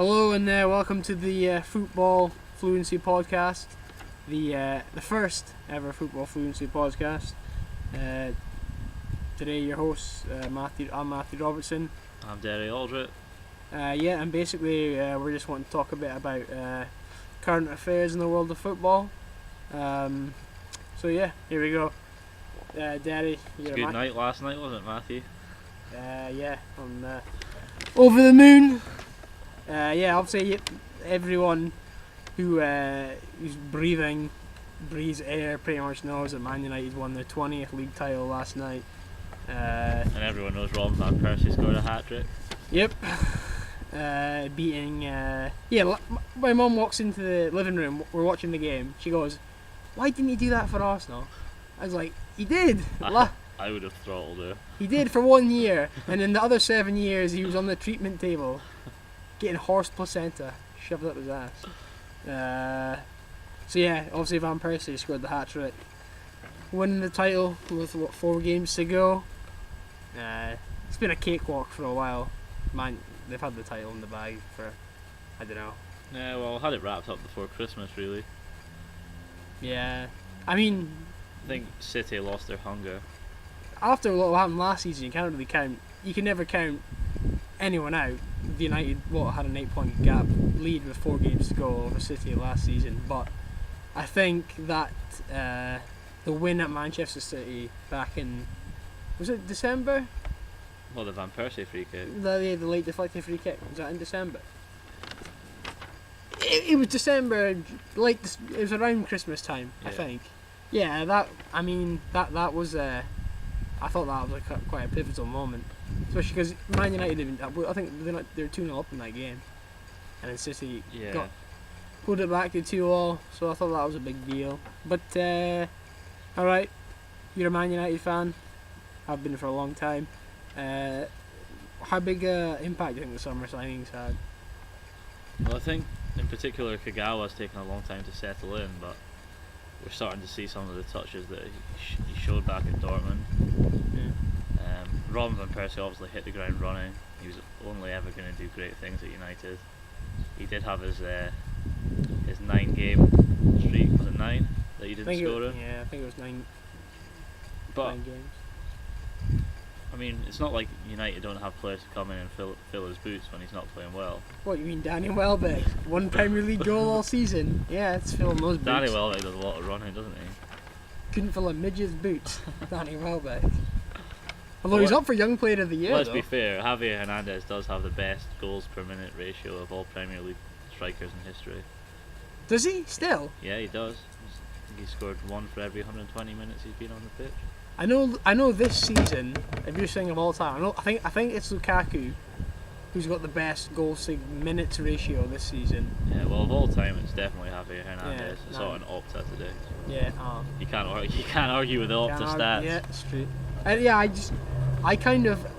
Hello and welcome to the Football Fluency podcast, the first ever Football Fluency podcast. Today your host, I'm Matthew Robertson. I'm Derry Aldrich. And basically we're just wanting to talk a bit about current affairs in the world of football. Here we go. Derry, It's a good night last night, wasn't it, Matthew? I'm over the moon. Obviously everyone who's breathes air pretty much knows that Man United won their 20th league title last night. And everyone knows Robin van Persie scored a hat-trick. Yep. Beating... my mum walks into the living room, we're watching the game, she goes, "Why didn't he do that for Arsenal?" I was like, he did! I would have throttled her. He did for 1 year, and in the other 7 years he was on the treatment table. Getting horse placenta shoved up his ass. Obviously Van Persie scored the hat-trick. Winning the title with 4 games to go. It's been a cakewalk for a while. Man, they've had the title in the bag for, I don't know. Yeah, well, had it wrapped up before Christmas, really. Yeah, I mean... I think City lost their hunger. After what happened last season, you can never count anyone out. The United had an 8-point gap lead with 4 games to go over City last season, but I think that the win at Manchester City back in, was it December? Well, the Van Persie free kick. The late deflected free kick, was that in December? It was December, it was around Christmas time, yeah. I think. Yeah, that was I thought that was quite a pivotal moment, especially because Man United, I think they were 2-0 up in that game, and then City pulled it back to 2-2. So I thought that was a big deal. But all right, you're a Man United fan. I've been for a long time. How big impact do you think the summer signings had? Well, I think in particular Kagawa's taken a long time to settle in, but we're starting to see some of the touches that he showed back in Dortmund. Yeah. Robin van Persie obviously hit the ground running. He was only ever going to do great things at United. He did have his 9-game streak. Was it 9 that he didn't score in? Yeah, I think it was 9. But 9 games. I mean, it's not like United don't have players to come in and fill his boots when he's not playing well. What, you mean Danny Welbeck? 1 Premier League goal all season. Yeah, it's filling those boots. Danny Welbeck does a lot of running, doesn't he? Couldn't fill a midget's boots. Danny Welbeck. Although he's up for Young Player of the Year. Let's be fair, Javier Hernandez does have the best goals per minute ratio of all Premier League strikers in history. Does he? Still? Yeah, he does. He scored 1 for every 120 minutes he's been on the pitch. I know this season, if you're saying of all time, I think it's Lukaku who's got the best minutes ratio this season. Yeah, well, of all time it's definitely Javier Hernandez. I saw an Opta today. Yeah. You can't argue with the Opta stats. Yeah, it's true.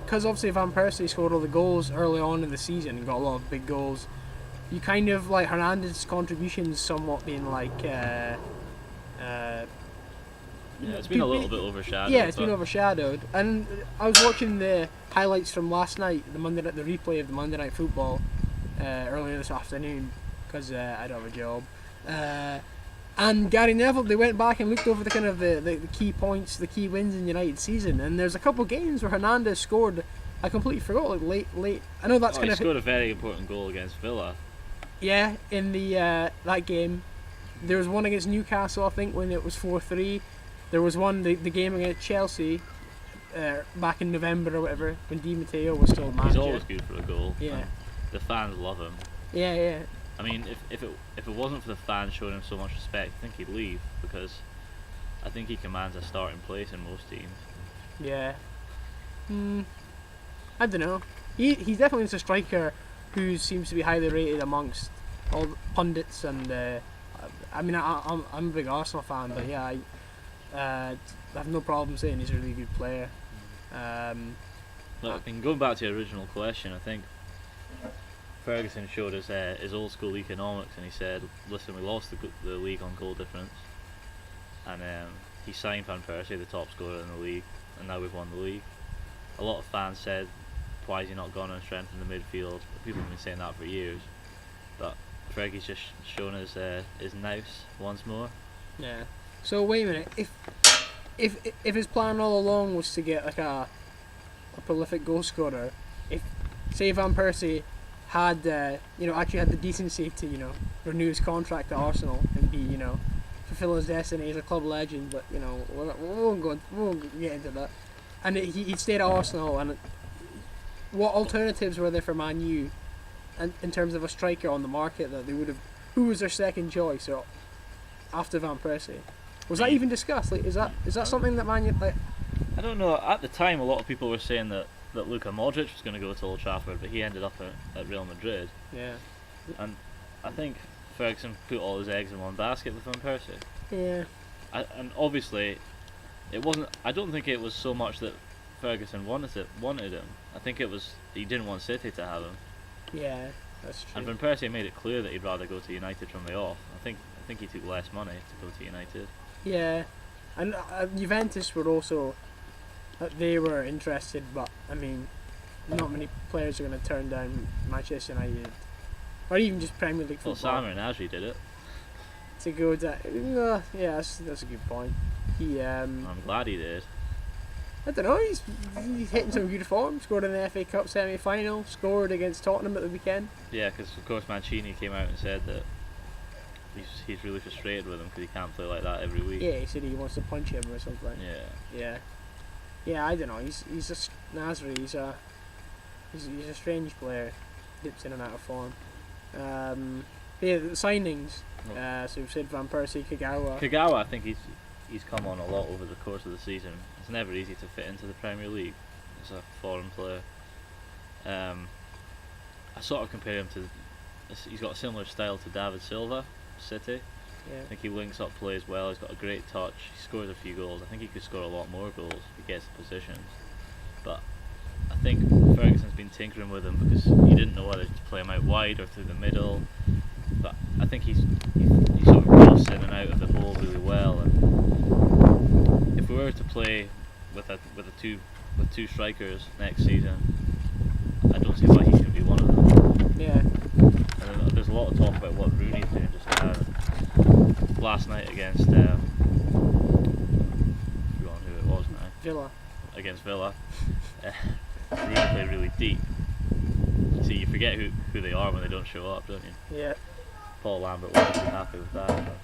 Because obviously Van Persie scored all the goals early on in the season and got a lot of big goals. You kind of like Hernandez's contributions somewhat being like. Yeah, it's been a little bit overshadowed. Yeah, it's been overshadowed. And I was watching the highlights from last night, the replay of the Monday Night Football earlier this afternoon, because I don't have a job. And Gary Neville, they went back and looked over the key points, the key wins in United's season, and there's a couple of games where Hernandez scored. I completely forgot, late. I know that's he scored a very important goal against Villa. Yeah, in the that game, there was one against Newcastle, I think, when it was 4-3. There was one, the game against Chelsea, back in November or whatever, when Di Matteo was still manager. He's always good for a goal. Yeah. The fans love him. Yeah. I mean, if it wasn't for the fans showing him so much respect, I think he'd leave, because I think he commands a starting place in most teams. Yeah. I don't know. He's definitely a striker who seems to be highly rated amongst all the pundits, and I'm a big Arsenal fan, but yeah, I have no problem saying he's a really good player. Look, and going back to the original question, I think Ferguson showed us his old school economics, and he said, listen, we lost the league on goal difference, and he signed Van Persie, the top scorer in the league, and now we've won the league. A lot of fans said, why has he not gone and strengthened the midfield? People have been saying that for years. but Fergie's just shown his nous once more. Yeah. So wait a minute. If his plan all along was to get like a prolific goal scorer, if say Van Persie had actually had the decency to renew his contract at Arsenal and be fulfill his destiny as a club legend, but we won't get into that. And he'd stayed at Arsenal, and what alternatives were there for Man U, and in terms of a striker on the market that they would have? Who was their second choice or after Van Persie? Was that even discussed? Like, is that something that Man U like? I don't know. At the time, a lot of people were saying that Luka Modric was going to go to Old Trafford, but he ended up at Real Madrid. Yeah. And I think Ferguson put all his eggs in one basket with Van Persie. Yeah. And obviously, it wasn't. I don't think it was so much that Ferguson wanted him. I think it was he didn't want City to have him. Yeah, that's true. And Van Persie made it clear that he'd rather go to United from the off. I think he took less money to go to United. Yeah, and Juventus were also. They were interested, but I mean, not many players are going to turn down Manchester United, or even just Premier League football. Well, Samir Nasri did it. To go to, yeah, that's a good point. I'm glad he did. I don't know. He's hitting some good form. Scored in the FA Cup semi-final. Scored against Tottenham at the weekend. Yeah, because of course Mancini came out and said that he's really frustrated with him because he can't play like that every week. Yeah, he said he wants to punch him or something. Yeah, I don't know. He's just Nasri. He's a strange player. Dips in and out of form. Yeah, the signings. So we've said Van Persie, Kagawa. Kagawa, I think he's come on a lot over the course of the season. It's never easy to fit into the Premier League as a foreign player. I sort of compare him to. He's got a similar style to David Silva, City. Yeah. I think he links up plays well. He's got a great touch. He scores a few goals. I think he could score a lot more goals if he gets the positions. But I think Ferguson's been tinkering with him because he didn't know whether to play him out wide or through the middle. But I think he sort of rolls in and out of the ball really well. And if we were to play with two strikers next season, I don't see why he shouldn't be one of them. Yeah. And there's a lot of talk about what Rooney's doing just now. Last night against I forgot who it was now. Villa. Against Villa, Rooney played really deep. See, you forget who they are when they don't show up, don't you? Yeah. Paul Lambert wasn't too happy with that. But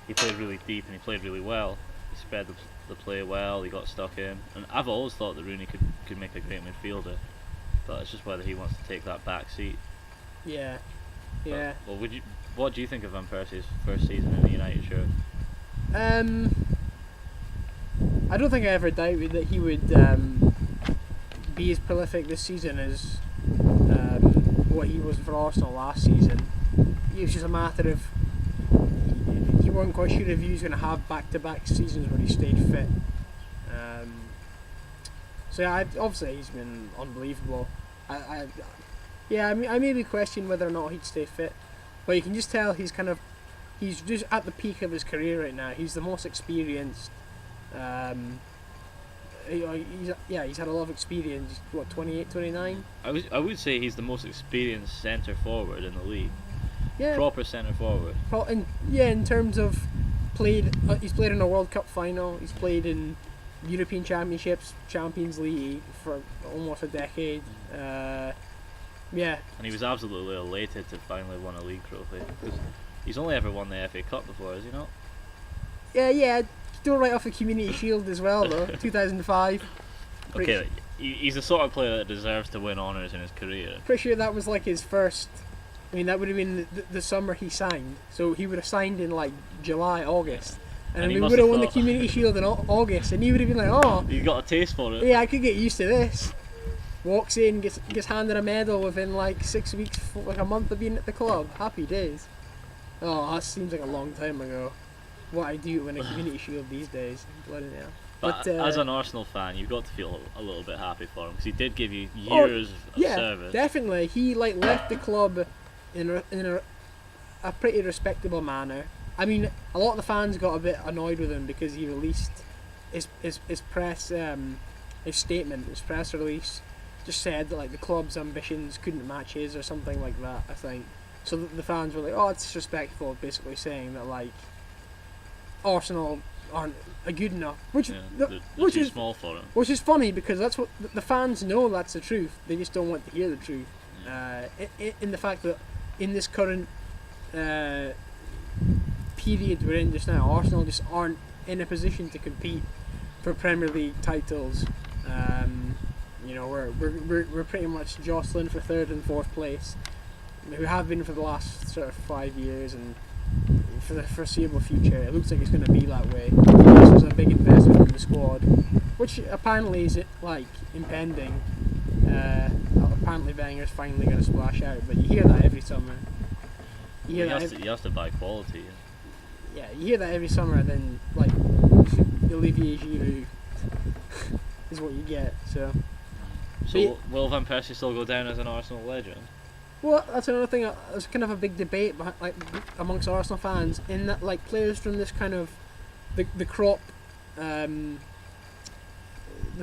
he played really deep and he played really well. He spread the play well. He got stuck in, and I've always thought that Rooney could make a great midfielder, but it's just whether he wants to take that back seat. Yeah. Yeah. But, well, what do you think of Van Persie's first season in the United shirt? I don't think I ever doubted that he would be as prolific this season as what he was for Arsenal last season. It was just a matter of you weren't quite sure if he was going to have back-to-back seasons where he stayed fit. So yeah, obviously he's been unbelievable. I maybe question whether or not he'd stay fit, but you can just tell he's just at the peak of his career right now. He's the most experienced. He's had a lot of experience. What, 28, 29? I would say he's the most experienced centre forward in the league. Yeah. Proper centre forward. In terms of he's played in a World Cup final. He's played in European Championships, Champions League for almost a decade. Yeah. And he was absolutely elated to finally win a league trophy because he's only ever won the FA Cup before, has he not? Yeah. Still right off the Community Shield as well, though. 2005. Okay, he's the sort of player that deserves to win honours in his career. Pretty sure that was like his first. I mean, that would have been the summer he signed. So he would have signed in like July, August. And we would have won the Community Shield in August, and he would have been like, "Oh, you got a taste for it." Yeah, I could get used to this. Walks in, gets handed a medal within like 6 weeks, like a month of being at the club. Happy days. Oh, that seems like a long time ago. What I do to win a Community Shield these days, bloody hell. But as an Arsenal fan, you've got to feel a little bit happy for him because he did give you years of service. Definitely. He left the club in a pretty respectable manner. I mean, a lot of the fans got a bit annoyed with him because he released his press his statement, his press release, just said that like the club's ambitions couldn't match his or something like that. I think So the fans were like, "Oh, it's disrespectful," basically saying that like Arsenal aren't good enough, which they're too small for him. Which is funny because that's what the fans know. That's the truth. They just don't want to hear the truth. In the fact that in this current period we're in just now, Arsenal just aren't in a position to compete for Premier League titles. We're pretty much jostling for third and fourth place. We have been for the last sort of 5 years, and for the foreseeable future, it looks like it's going to be that way. This was a big investment in the squad, which apparently is like impending. Apparently, Wenger's finally going to splash out, but you hear that every summer. You have to buy quality. Yeah, you hear that every summer, and then like Olivier Giroud is what you get. So will Van Persie still go down as an Arsenal legend? Well, that's another thing. There's kind of a big debate amongst Arsenal fans in that like players from this kind of the crop, the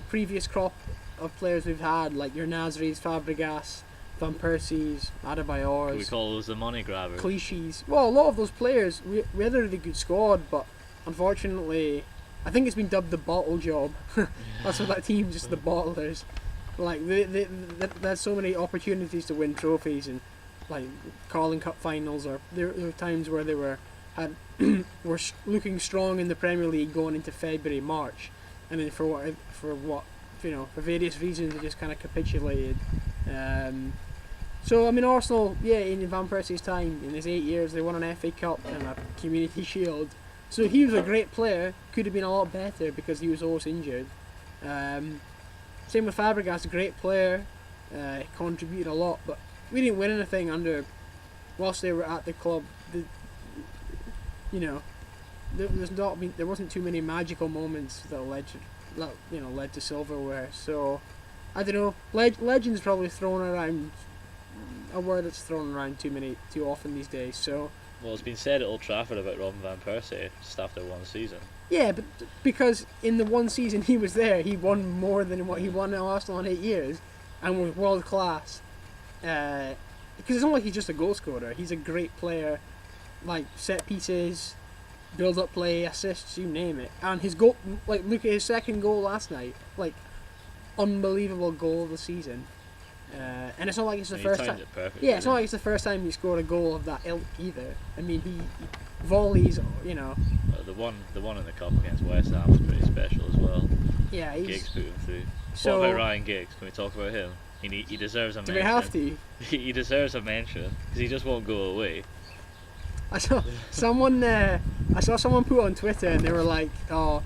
previous crop of players we've had, like your Nasri's, Fabregas, Van Persie's, Adebayor's. We call those the money grabbers. Clichés. Well, a lot of those players, we had a really good squad, but unfortunately, I think it's been dubbed the bottle job. That's what that team, just the bottlers. Like they had so many opportunities to win trophies and like Carling Cup finals, or there were times where they were looking strong in the Premier League going into February, March, and then for various reasons they just kind of capitulated. So I mean Arsenal, in Van Persie's time, in his 8 years, they won an FA Cup and a Community Shield. So he was a great player. Could have been a lot better because he was always injured. Same with Fabregas, a great player, contributed a lot, but we didn't win anything whilst they were at the club. There wasn't too many magical moments that led to silverware. So I don't know. Legend's probably thrown around a word that's thrown around too often these days. So. Well, it's been said at Old Trafford about Robin van Persie just after one season. Yeah, but because in the one season he was there, he won more than what he won at Arsenal in 8 years, and was world class. Because it's not like he's just a goal scorer; he's a great player, like set pieces, build up play, assists, you name it. And his goal, like look at his second goal last night, like unbelievable goal of the season. And it's not like it's the first time. Yeah, it's not like it's the first time he scored a goal of that ilk either. I mean, he volleys, The one in the cup against West Ham was pretty special as well. Yeah, Giggs put him through. So, what about Ryan Giggs? Can we talk about him? He deserves a mention. Do we have to? He deserves a mention because he just won't go away. I saw someone put on Twitter and they were like, "Oh,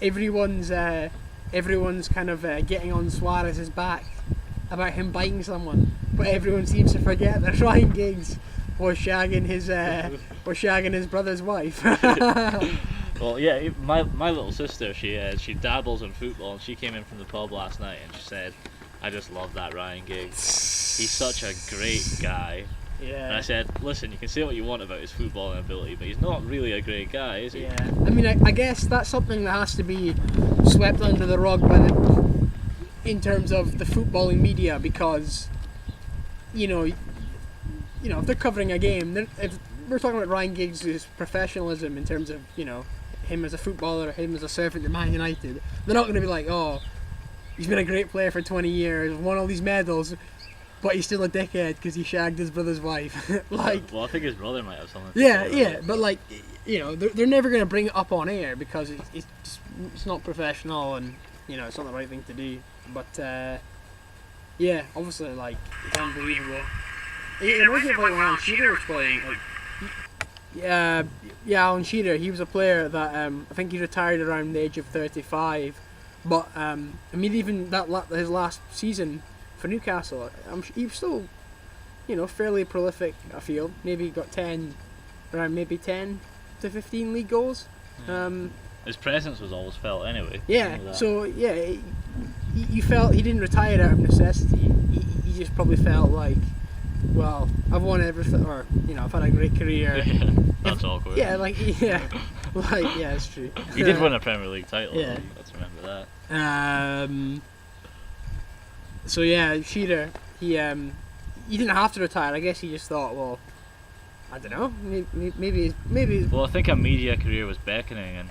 everyone's kind of getting on Suarez's back about him biting someone, but everyone seems to forget that Ryan Giggs was shagging his brother's wife." Well, yeah, my little sister, she dabbles in football, and she came in from the pub last night and she said, "I just love that Ryan Giggs. He's such a great guy." Yeah. And I said, "Listen, you can say what you want about his footballing ability, but he's not really a great guy, is he?" Yeah. I mean, I guess that's something that has to be swept under the rug in terms of the footballing media, because if they're covering a game, if we're talking about Ryan Giggs' professionalism in terms of him as a footballer, him as a servant at Man United, they're not going to be like, "Oh, he's been a great player for 20 years, won all these medals, but he's still a dickhead because he shagged his brother's wife." Well, I think his brother might have something. But they're never going to bring it up on air because it's not professional, and it's not the right thing to do. But obviously, it's unbelievable. It reminds me of when Alan Shearer was playing. Alan Shearer. He was a player that I think he retired around the age of 35. But even his last season for Newcastle, he was still, fairly prolific. I feel maybe he got 10 to 15 league goals. His presence was always felt anyway. Yeah. So you felt he didn't retire out of necessity. He just probably felt like, well, I've won everything, or I've had a great career. That's awkward. It's true. He did win a Premier League title. Yeah. Let's remember that. So Shearer, he didn't have to retire. I guess he just thought, well, I don't know. Maybe. Well, I think a media career was beckoning, and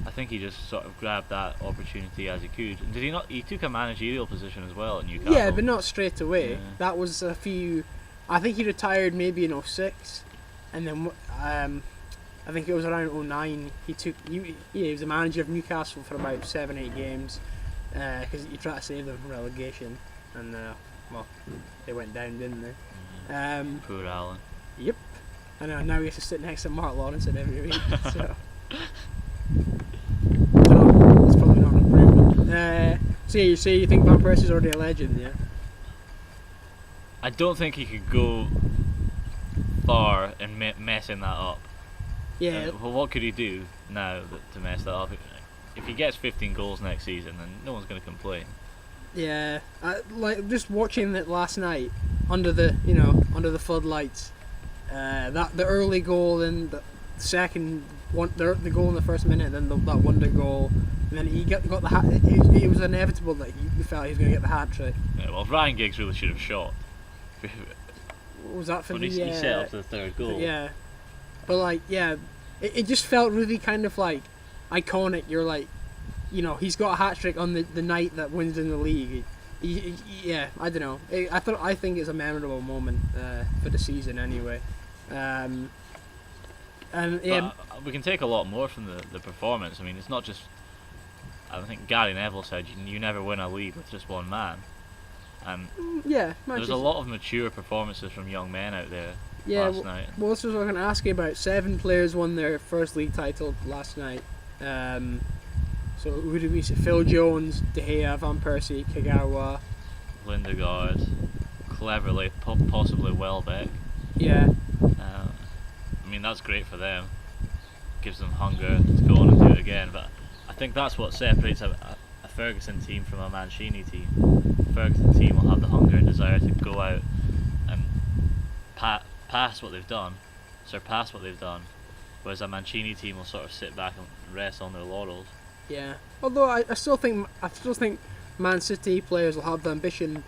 I think he just sort of grabbed that opportunity as he could. And did he not? He took a managerial position as well at Newcastle. Yeah, but not straight away. Yeah. That was a few. I think he retired maybe in 06, and then I think it was around 09. He was a manager of Newcastle for about 7-8 games, because he tried to save them from relegation, and well, they went down, didn't they? Poor Alan. Yep. And now he has to sit next to Mark Lawrenson every week. So I don't know, it's probably not an improvement. So you think Van Persie's already a legend, yeah? I don't think he could go far in messing that up. Yeah. Well, what could he do now to mess that up? If he gets 15 goals next season, then no one's going to complain. Yeah. Like just watching it last night under the floodlights. The early goal and the second one, the goal in the first minute, then that wonder goal, and then he got the hat. It was inevitable that he felt he was going to get the hat trick. Yeah, well, Ryan Giggs really should have shot. What was that for he set up the third goal? Yeah, but it just felt really kind of like iconic. You're like, he's got a hat trick on the night that wins in the league. Yeah, I don't know. I think it's a memorable moment for the season anyway. And yeah, we can take a lot more from the performance. I mean, it's not just. I think Gary Neville said you never win a league with just one man, and there's a lot of mature performances from young men out there last night. Well, this is what I'm going to ask you about. 7 players won their first league title last night. So who did we say? Phil Jones, De Gea, Van Persie, Kagawa, Lindegaard, cleverly, possibly Welbeck. Yeah. I mean, that's great for them. Gives them hunger to go on and do it again. But I think that's what separates a Ferguson team from a Mancini team. The Ferguson team will have the hunger and desire to go out and surpass what they've done, whereas a Mancini team will sort of sit back and rest on their laurels. Yeah. Although I still think Man City players will have the ambition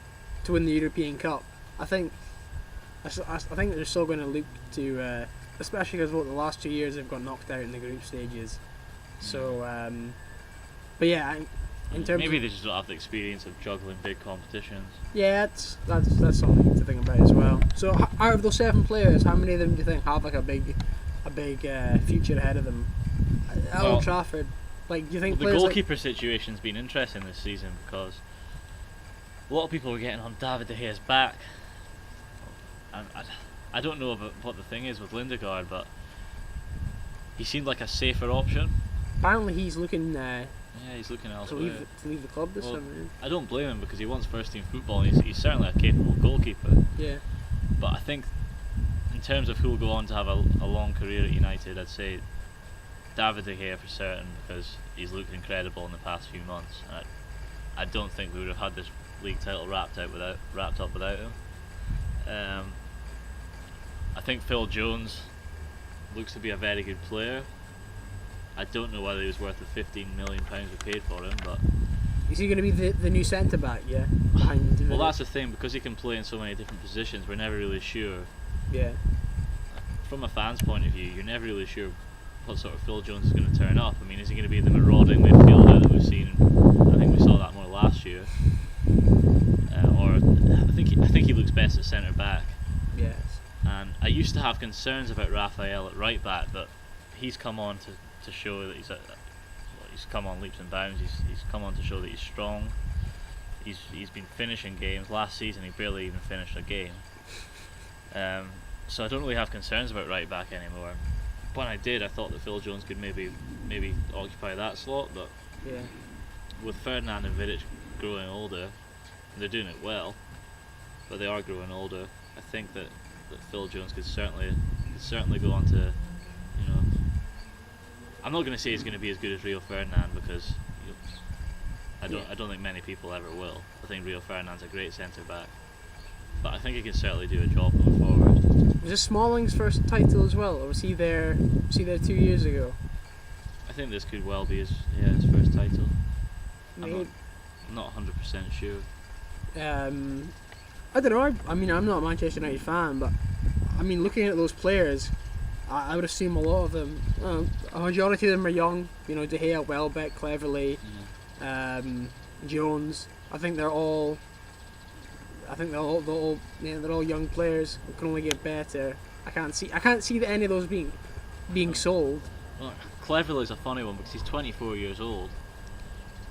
to win the European Cup. I think they're still going to look to, especially because the last 2 years they've got knocked out in the group stages. So, but yeah, in terms maybe they just don't have the experience of juggling big competitions. Yeah, that's something to think about as well. So, out of those 7 players, how many of them do you think have like a big future ahead of them at Old Trafford? Like, do you think the goalkeeper situation's been interesting this season because a lot of people were getting on David De Gea's back. And I don't know about what the thing is with Lindegaard, but he seemed like a safer option. Apparently he's looking he's looking elsewhere. To leave the club this summer. I don't blame him because he wants first team football and he's certainly a capable goalkeeper. Yeah. But I think in terms of who will go on to have a long career at United, I'd say David De Gea for certain because he's looked incredible in the past few months. I don't think we would have had this league title wrapped up without him. I think Phil Jones looks to be a very good player. I don't know whether he was worth the £15 million we paid for him, but is he going to be the new centre back? Yeah. Well, that's the thing, because he can play in so many different positions. We're never really sure. Yeah. From a fan's point of view, you're never really sure what sort of Phil Jones is going to turn up. I mean, is he going to be the marauding midfielder that we've seen? I think we saw that more last year. Or I think he looks best at centre back. Yes. And I used to have concerns about Raphael at right back, but he's come on to show that he's come on leaps and bounds. He's come on to show that he's strong. He's been finishing games. Last season he barely even finished a game. So I don't really have concerns about right back anymore. When I did, I thought that Phil Jones could maybe occupy that slot, but with Ferdinand and Vidic growing older, and they're doing it well, but they are growing older, I think that Phil Jones could certainly go on to, I'm not going to say he's going to be as good as Rio Ferdinand because I don't think many people ever will. I think Rio Ferdinand's a great centre back, but I think he can certainly do a job going forward. Was this Smalling's first title as well, or was he there 2 years ago? I think this could well be his first title. I'm not 100% sure. I don't know. I mean, I'm not a Manchester United fan, but I mean, looking at those players, I would assume a lot of them, a majority of them are young. You know, De Gea, Welbeck, Cleverley, Jones. I think they're all. They're all young players who can only get better. I can't see that any of those being sold. Well, Cleverley's a funny one because he's 24 years old.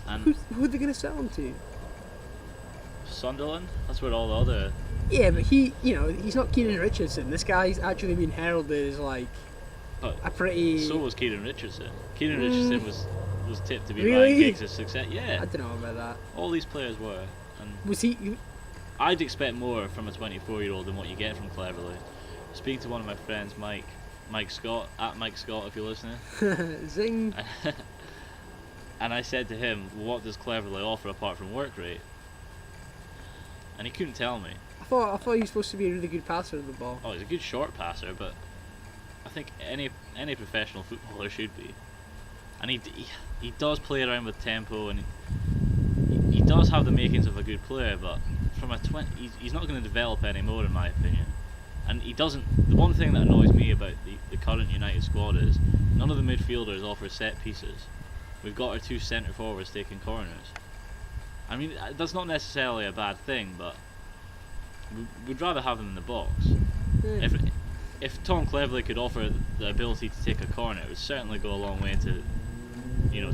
And who are they going to sell him to? Sunderland? That's where all the other... Yeah, but he's not Kieran Richardson. This guy's actually been heralded as like a pretty... So was Kieran Richardson. Kieran Richardson was tipped to be really? Ryan Giggs' success. Yeah. I don't know about that. All these players were. And was he... I'd expect more from a 24-year-old than what you get from Cleverley. Speaking to one of my friends, Mike Scott, at Mike Scott if you're listening. Zing. And I said to him, what does Cleverley offer apart from work rate? And he couldn't tell me. I thought he was supposed to be a really good passer of the ball. Oh, he's a good short passer, but I think any professional footballer should be. And he does play around with tempo, and he does have the makings of a good player, but from a he's not going to develop anymore, in my opinion. And he doesn't. The one thing that annoys me about the current United squad is none of the midfielders offer set pieces. We've got our two centre forwards taking corners. I mean, that's not necessarily a bad thing, but we'd rather have them in the box. Yeah. If Tom Cleverley could offer the ability to take a corner, it would certainly go a long way to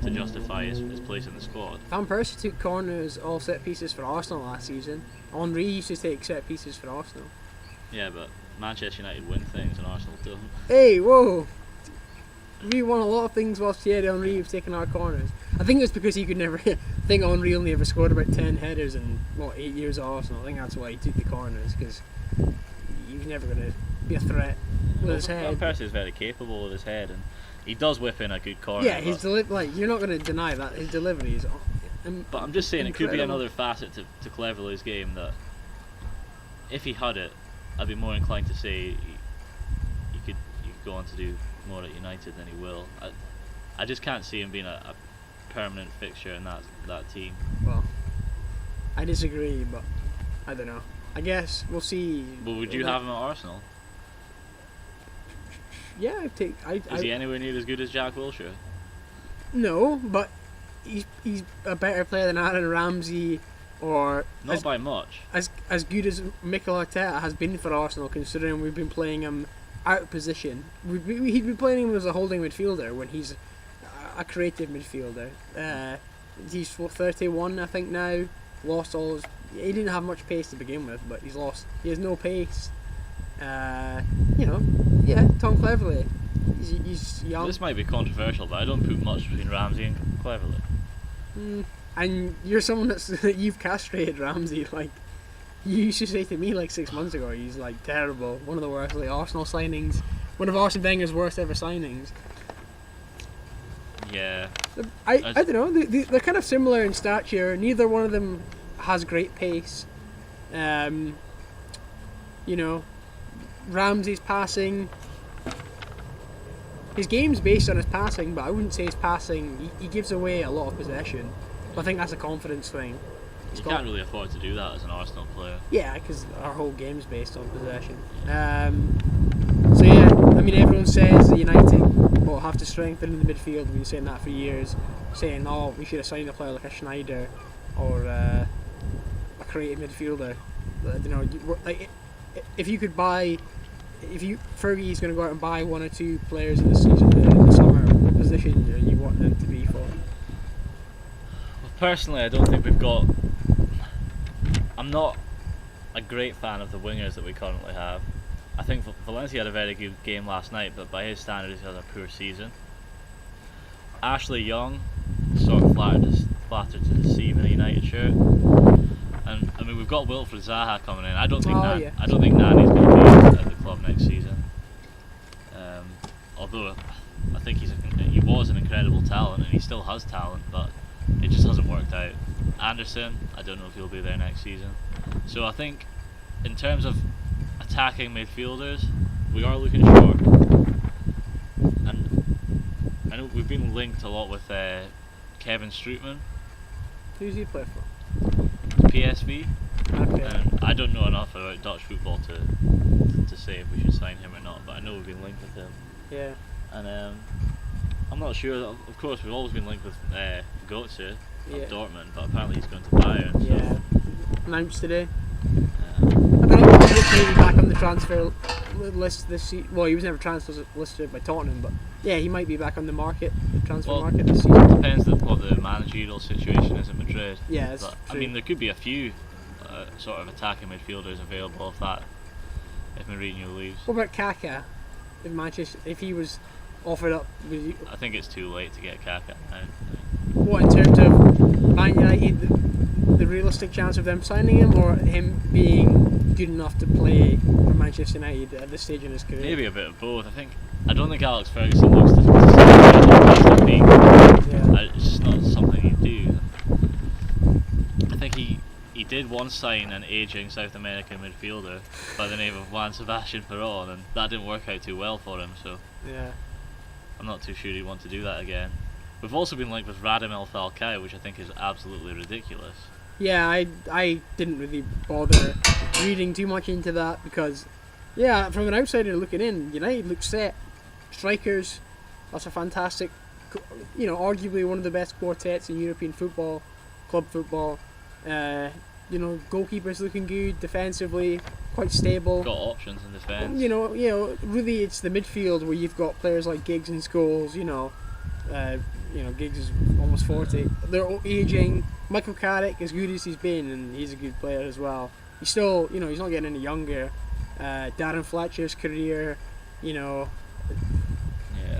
justify his place in the squad. Van Persie took corners, all set pieces for Arsenal last season. Henry used to take set pieces for Arsenal. Yeah, but Manchester United win things and Arsenal don't. Hey, whoa! We won a lot of things whilst Thierry Henry was taking our corners. I think it's because he could never... I think Henry only ever scored about 10 headers in, 8 years at Arsenal. I think that's why he took the corners, because he was never going to be a threat with his head. Van Persie is very capable with his head, and he does whip in a good corner. Yeah, his you're not going to deny that. His delivery is... But I'm just saying, incredible. It could be another facet to Cleverley's game that, if he had it, I'd be more inclined to say he could go on to do more at United than he will. I just can't see him being a permanent fixture in that team. Well, I disagree, but I don't know. I guess we'll see. But would you have him at Arsenal? Yeah, Is he anywhere near as good as Jack Wilshere? No, but he's a better player than Aaron Ramsey, or not by much. As good as Mikel Arteta has been for Arsenal, considering we've been playing him out of position. He'd been playing him as a holding midfielder when he's a creative midfielder. He's 31, I think now. Lost all his... He didn't have much pace to begin with, but he has no pace. Yeah, Tom Cleverley. He's young. This might be controversial, but I don't put much between Ramsey and Cleverley. And you're someone you've castrated Ramsey. Like, you used to say to me 6 months ago, he's terrible. One of the worst Arsenal signings. One of Arsene Wenger's worst ever signings. Yeah. I don't know. They're kind of similar in stature. Neither one of them has great pace. Ramsey's passing. His game's based on his passing, but I wouldn't say his passing. He gives away a lot of possession. But I think that's a confidence thing. You can't really afford to do that as an Arsenal player. Yeah, because our whole game's based on possession. So yeah, I mean, everyone says that United will have to strengthen in the midfield. We've been saying that for years, saying, "Oh, we should have signed a player like a Schneider or a creative midfielder." I don't know. If you could buy, Fergie's going to go out and buy one or two players in the season, in the summer, what position you want them to be for? Well, personally, I don't think we've got. I'm not a great fan of the wingers that we currently have. I think Valencia had a very good game last night, but by his standards, he had a poor season. Ashley Young, sort of flattered to see him in a United shirt. And I mean, we've got Wilfried Zaha coming in. I don't think Nani's going to be at the club next season. Although I think he was an incredible talent, and he still has talent, but it just hasn't worked out. Anderson, I don't know if he'll be there next season. So I think, in terms of attacking midfielders, we are looking short. And I know we've been linked a lot with Kevin Strootman. Who's he play for? PSV. Okay. And I don't know enough about Dutch football to say if we should sign him or not, but I know we've been linked with him. Yeah. And I'm not sure. Of course, we've always been linked with Götze of Dortmund, but apparently he's going to Bayern. So, yeah. Announced today. I don't know. Maybe back on the transfer list this season. Well, he was never transfer listed by Tottenham, but yeah, he might be back on the market, the transfer market this season. Depends on what the managerial situation is at Madrid. Yeah, that's but, true. I mean, there could be a few sort of attacking midfielders available if Mourinho leaves. What about Kaká? If he was offered up, I think it's too late to get Kaká now. What, in terms of Man United, the realistic chance of them signing him, or him being good enough to play for Manchester United at this stage in his career? Maybe a bit of both. I don't think Alex Ferguson looks to sign him. It's just not something you do. I think he did once sign an ageing South American midfielder by the name of Juan Sebastian Perón, and that didn't work out too well for him, so yeah, I'm not too sure he'd want to do that again. We've also been linked with Radamel Falcao, which I think is absolutely ridiculous. Yeah, I didn't really bother reading too much into that because, yeah, from an outsider looking in, United look set. Strikers, that's a fantastic, arguably one of the best quartets in European football, club football. Goalkeepers looking good, defensively quite stable. Got options in defence. Really it's the midfield where you've got players like Giggs and Scholes. Giggs is almost 40. They're all aging. Michael Carrick, as good as he's been, and he's a good player as well. He's still, he's not getting any younger. Darren Fletcher's career, Yeah,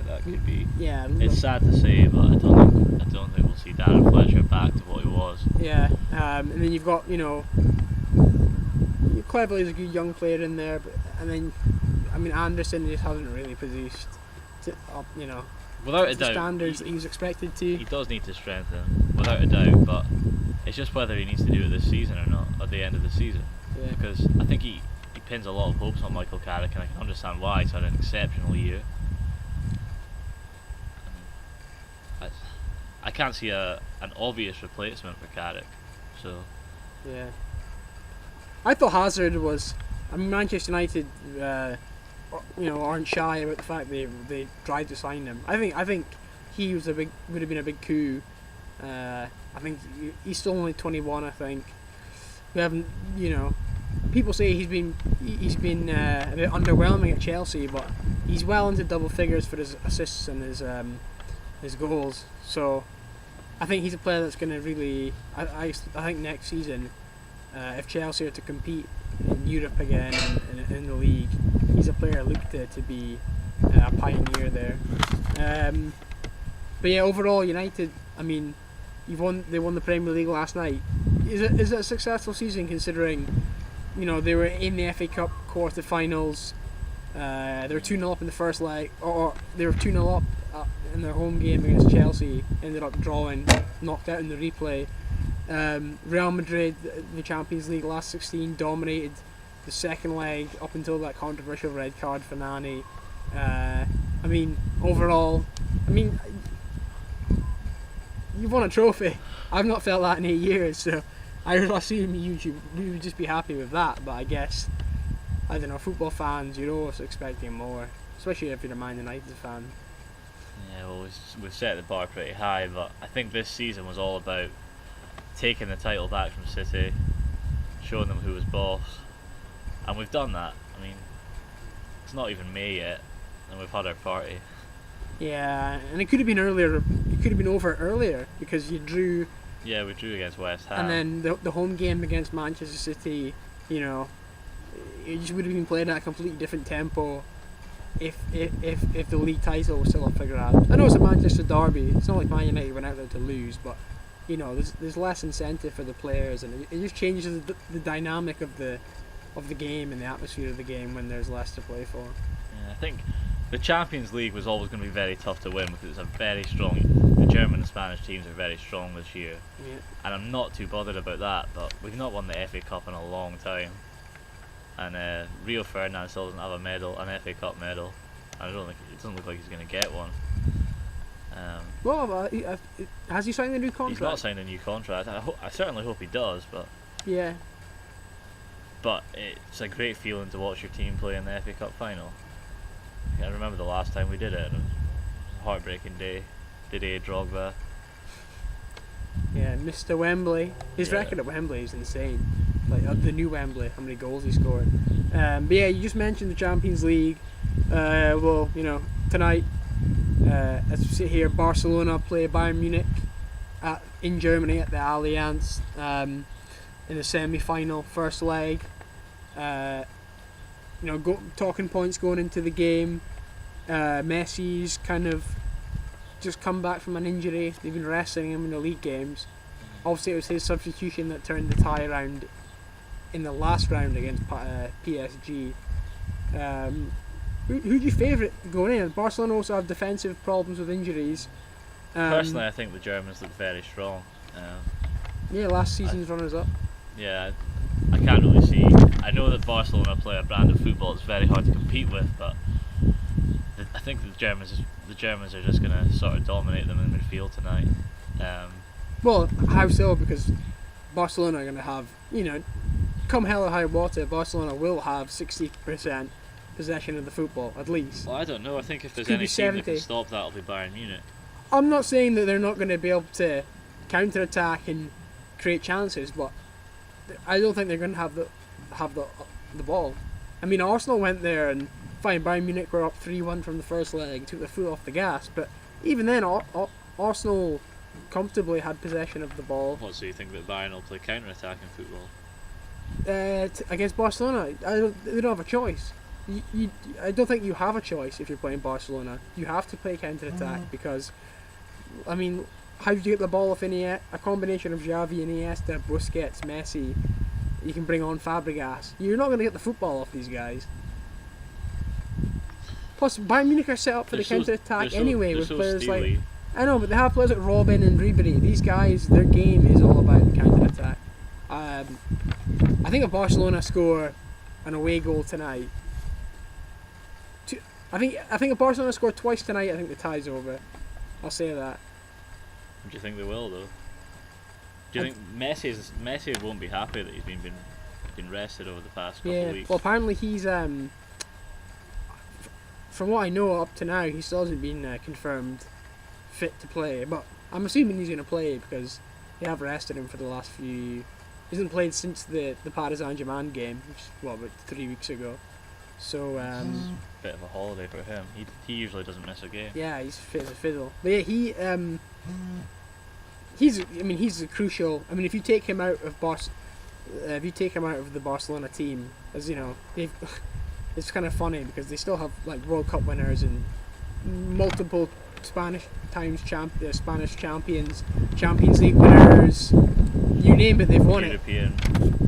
that could be. Yeah. It's sad to say, but I don't think we'll see Darren Fletcher back to what he was. Yeah, and then you've got, Cleverley's a good young player in there, Anderson just hasn't really produced, without a doubt, standards that he was expected to. He does need to strengthen, without a doubt, but it's just whether he needs to do it this season or not, at the end of the season. Yeah. Because I think he pins a lot of hopes on Michael Carrick, and I can understand why. He's had an exceptional year. I can't see an obvious replacement for Carrick, so. Yeah. I thought Hazard was. Manchester United, aren't shy about the fact they tried to sign him. I think he would have been a big coup. I think he's still only 21. I think we haven't. People say he's been a bit underwhelming at Chelsea, but he's well into double figures for his assists and his goals. So I think he's a player that's going to really. I think next season, if Chelsea are to compete in Europe again in the league, he's a player looked to be a pioneer there. But yeah, overall United. They won the Premier League last night. Is it a successful season considering, they were in the FA Cup quarter-finals. They were 2-0 up in the first leg, or they were 2-0 up in their home game against Chelsea. Ended up drawing, knocked out in the replay. Real Madrid, the Champions League last 16, dominated the second leg up until that controversial red card for Nani. Overall, you've won a trophy. I've not felt that in 8 years, so I would assume you would just be happy with that. But I guess, I don't know, football fans, you're always expecting more, especially if you're a Man United fan. Yeah, well, we've set the bar pretty high, but I think this season was all about taking the title back from City, showing them who was boss, and we've done that. It's not even May yet, and we've had our party. Yeah, and it could have been earlier. It could have been over earlier because you drew. Yeah, we drew against West Ham. And then the home game against Manchester City, it just would have been played at a completely different tempo if the league title was still up for grabs. I know it's a Manchester derby. It's not like Man United went out there to lose, but there's less incentive for the players, and it just changes the dynamic of the game and the atmosphere of the game when there's less to play for. Yeah, I think the Champions League was always going to be very tough to win because it's a very strong. The German and Spanish teams are very strong this year, yeah. And I'm not too bothered about that. But we've not won the FA Cup in a long time, and Rio Ferdinand still doesn't have an FA Cup medal. I don't think it doesn't look like he's going to get one. Has he signed a new contract? He's not signed a new contract. I certainly hope he does, but yeah. but it's a great feeling to watch your team play in the FA Cup final. I remember the last time we did it, and it was a heartbreaking day. Didier Drogba. Yeah, Mr. Wembley. His record at Wembley is insane. Like the new Wembley, how many goals he scored. But yeah, you just mentioned the Champions League. Well, tonight, as we sit here, Barcelona play Bayern Munich in Germany at the Allianz in the semi-final, first leg. Talking points going into the game. Messi's kind of just come back from an injury. They've been resting him in the league games. Obviously, it was his substitution that turned the tie around in the last round against PSG. Who do you favourite going in? Barcelona also have defensive problems with injuries. Personally, I think the Germans look very strong. Last season's runners-up. Yeah, I can't really see. I know that Barcelona play a brand of football it's very hard to compete with, but I think the Germans are just going to sort of dominate them in midfield tonight. Well, how so? Because Barcelona are going to have, come hell or high water, Barcelona will have 60% possession of the football, at least. Well, I don't know. I think if there's any team that can stop that, it'll be Bayern Munich. I'm not saying that they're not going to be able to counter-attack and create chances, but I don't think they're going to have the ball. I mean, Arsenal went there and fine, Bayern Munich were up 3-1 from the first leg, took their foot off the gas, but even then, Arsenal comfortably had possession of the ball. What, so you think that Bayern will play counter-attacking football? Against Barcelona, they don't have a choice. I don't think you have a choice if you're playing Barcelona. You have to play counter-attack because, I mean, how did you get the ball off a combination of Xavi, Iniesta, Busquets, Messi? You can bring on Fabregas. You're not going to get the football off these guys. Plus, Bayern Munich are set up for the counter-attack anyway with players steely. like... I know, but they have players like Robin and Ribery. These guys, their game is all about the counter-attack. I think if Barcelona score an away goal tonight... I think if Barcelona score twice tonight, I think the tie's over. I'll say that. Do you think they will, though? Do you think Messi won't be happy that he's been rested over the past couple of weeks? Well, apparently he's from what I know up to now, he still hasn't been confirmed fit to play. But I'm assuming he's going to play because they have rested him for the last few. He hasn't played since the Paris Saint-Germain game, which was about 3 weeks ago. So bit of a holiday for him. He usually doesn't miss a game. Yeah, he's fit as a fiddle. But yeah, he's a crucial. I mean, if you take him out of the Barcelona team, as you know, it's kind of funny because they still have like World Cup winners and multiple Spanish champions, Champions League winners. You name it, they've won European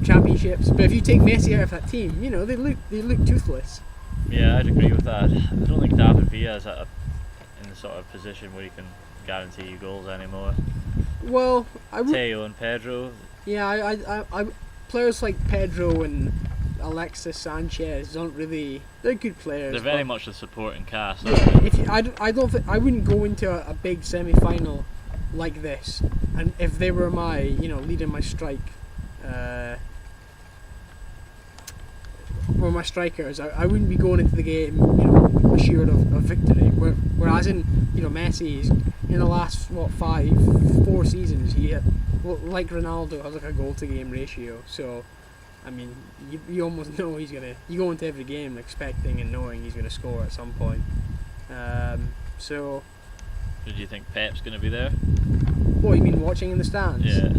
championships. But if you take Messi out of that team, they look toothless. Yeah, I'd agree with that. I don't think David Villa is in the sort of position where he can guarantee you goals anymore. Well, Teo and Pedro. Yeah, I players like Pedro and Alexis Sanchez don't really. They're good players. They're very much the supporting cast. I wouldn't go into a big semi-final like this, and if they were leading my strike, were my strikers, I wouldn't be going into the game, assured of victory. Whereas in, Messi's in the last 4 seasons, he had, like Ronaldo, has like a goal to game ratio. So, I mean, you almost know you go into every game expecting and knowing he's gonna score at some point. So. Did you think Pep's gonna be there? What, you mean watching in the stands? Yeah.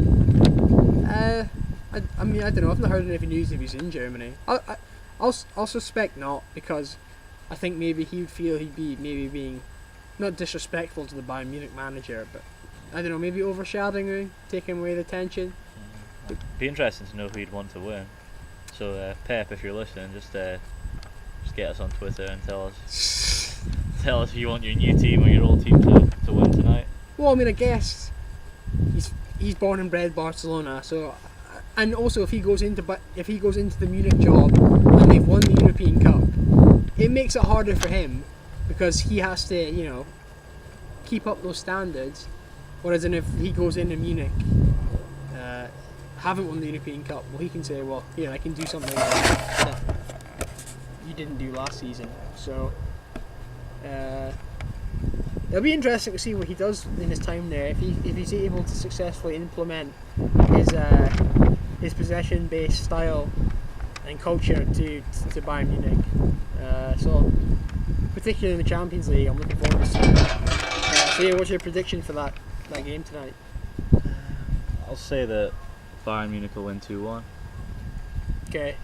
I mean, I don't know. I've not heard any news if he's in Germany. I'll suspect not, because I think maybe he'd feel he'd be maybe being not disrespectful to the Bayern Munich manager, but I don't know, maybe overshadowing him, taking away the attention. It'd be interesting to know who he'd want to win. So Pep, if you're listening, just get us on Twitter and tell us if you want your new team or your old team to win tonight. Well, I mean, I guess he's born and bred Barcelona, so. And also, if he goes into the Munich job and they've won the European Cup, it makes it harder for him because he has to, keep up those standards. Whereas if he goes into Munich, haven't won the European Cup, well, he can say, well, here, I can do something that you didn't do last season. So it'll be interesting to see what he does in his time there. If he's able to successfully implement his possession-based style and culture to Bayern Munich. So particularly in the Champions League, I'm looking forward to seeing that. So yeah, what's your prediction for that game tonight? I'll say that Bayern Munich will win 2-1. Okay.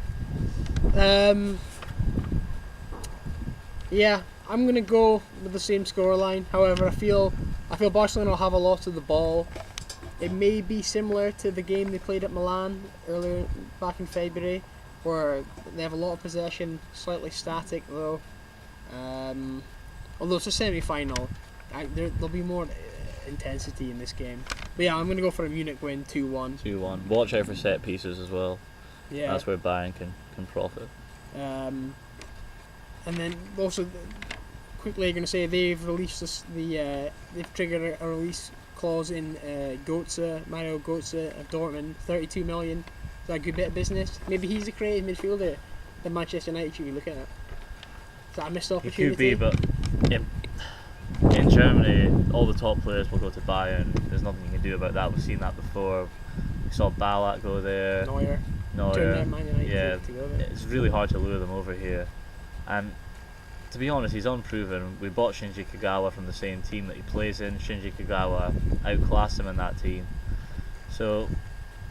Yeah, I'm gonna go with the same scoreline. However, I feel Barcelona will have a lot of the ball. It may be similar to the game they played at Milan earlier back in February, where they have a lot of possession, slightly static though. Although it's a semi-final, there'll be more intensity in this game. But yeah, I'm going to go for a Munich win 2-1. 2-1. Watch out for set pieces as well. Yeah. That's where Bayern can profit. And then also, quickly, I'm going to say they've released they've triggered a release clause in Mario Götze of Dortmund, 32 million. Is that a good bit of business? Maybe he's the creative midfielder that Manchester United should be looking at. Is that a missed opportunity? It could be, but in Germany, all the top players will go to Bayern. There's nothing you can do about that. We've seen that before. We saw Ballack go there. Neuer. Yeah, it's really hard to lure them over here. And to be honest, he's unproven. We bought Shinji Kagawa from the same team that he plays in. Shinji Kagawa outclassed him in that team. So,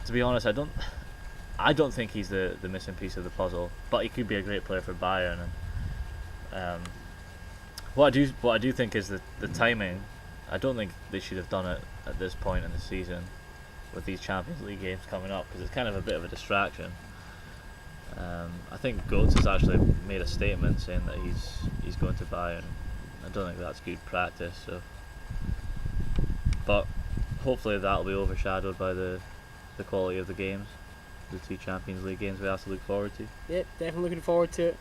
to be honest, I don't think he's the missing piece of the puzzle. But he could be a great player for Bayern. And what I do think is that the timing. I don't think they should have done it at this point in the season, with these Champions League games coming up, because it's kind of a bit of a distraction. I think Götze has actually made a statement saying that he's going to Bayern. I don't think that's good practice. So, but hopefully that'll be overshadowed by the quality of the games, the two Champions League games we have to look forward to. Yep, definitely looking forward to it.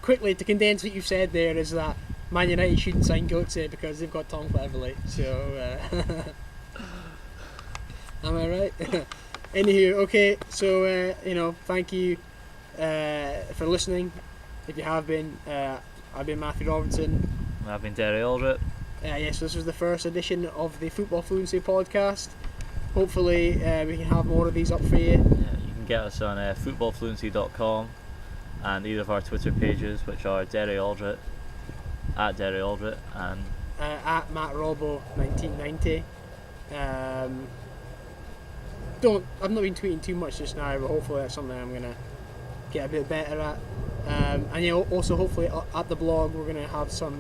Quickly to condense what you've said there is that Man United shouldn't sign Götze because they've got Tom Cleverley. So, am I right? Anywho, okay. So thank you for listening. If you have been, I've been Matthew Robertson. I've been Derry Aldrich. Yes, this was the first edition of the Football Fluency podcast. Hopefully, we can have more of these up for you. Yeah, you can get us on footballfluency.com and either of our Twitter pages, which are Derry Aldrich, at Derry Aldrich, and at Matt Robbo 1990. I've not been tweeting too much just now, but hopefully that's something I'm gonna get a bit better at. And also hopefully at the blog we're gonna have some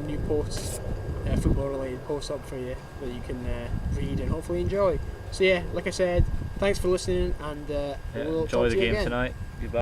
new posts, football related posts up for you that you can read and hopefully enjoy. So yeah, like I said, thanks for listening, and we'll enjoy talk the to you game again tonight.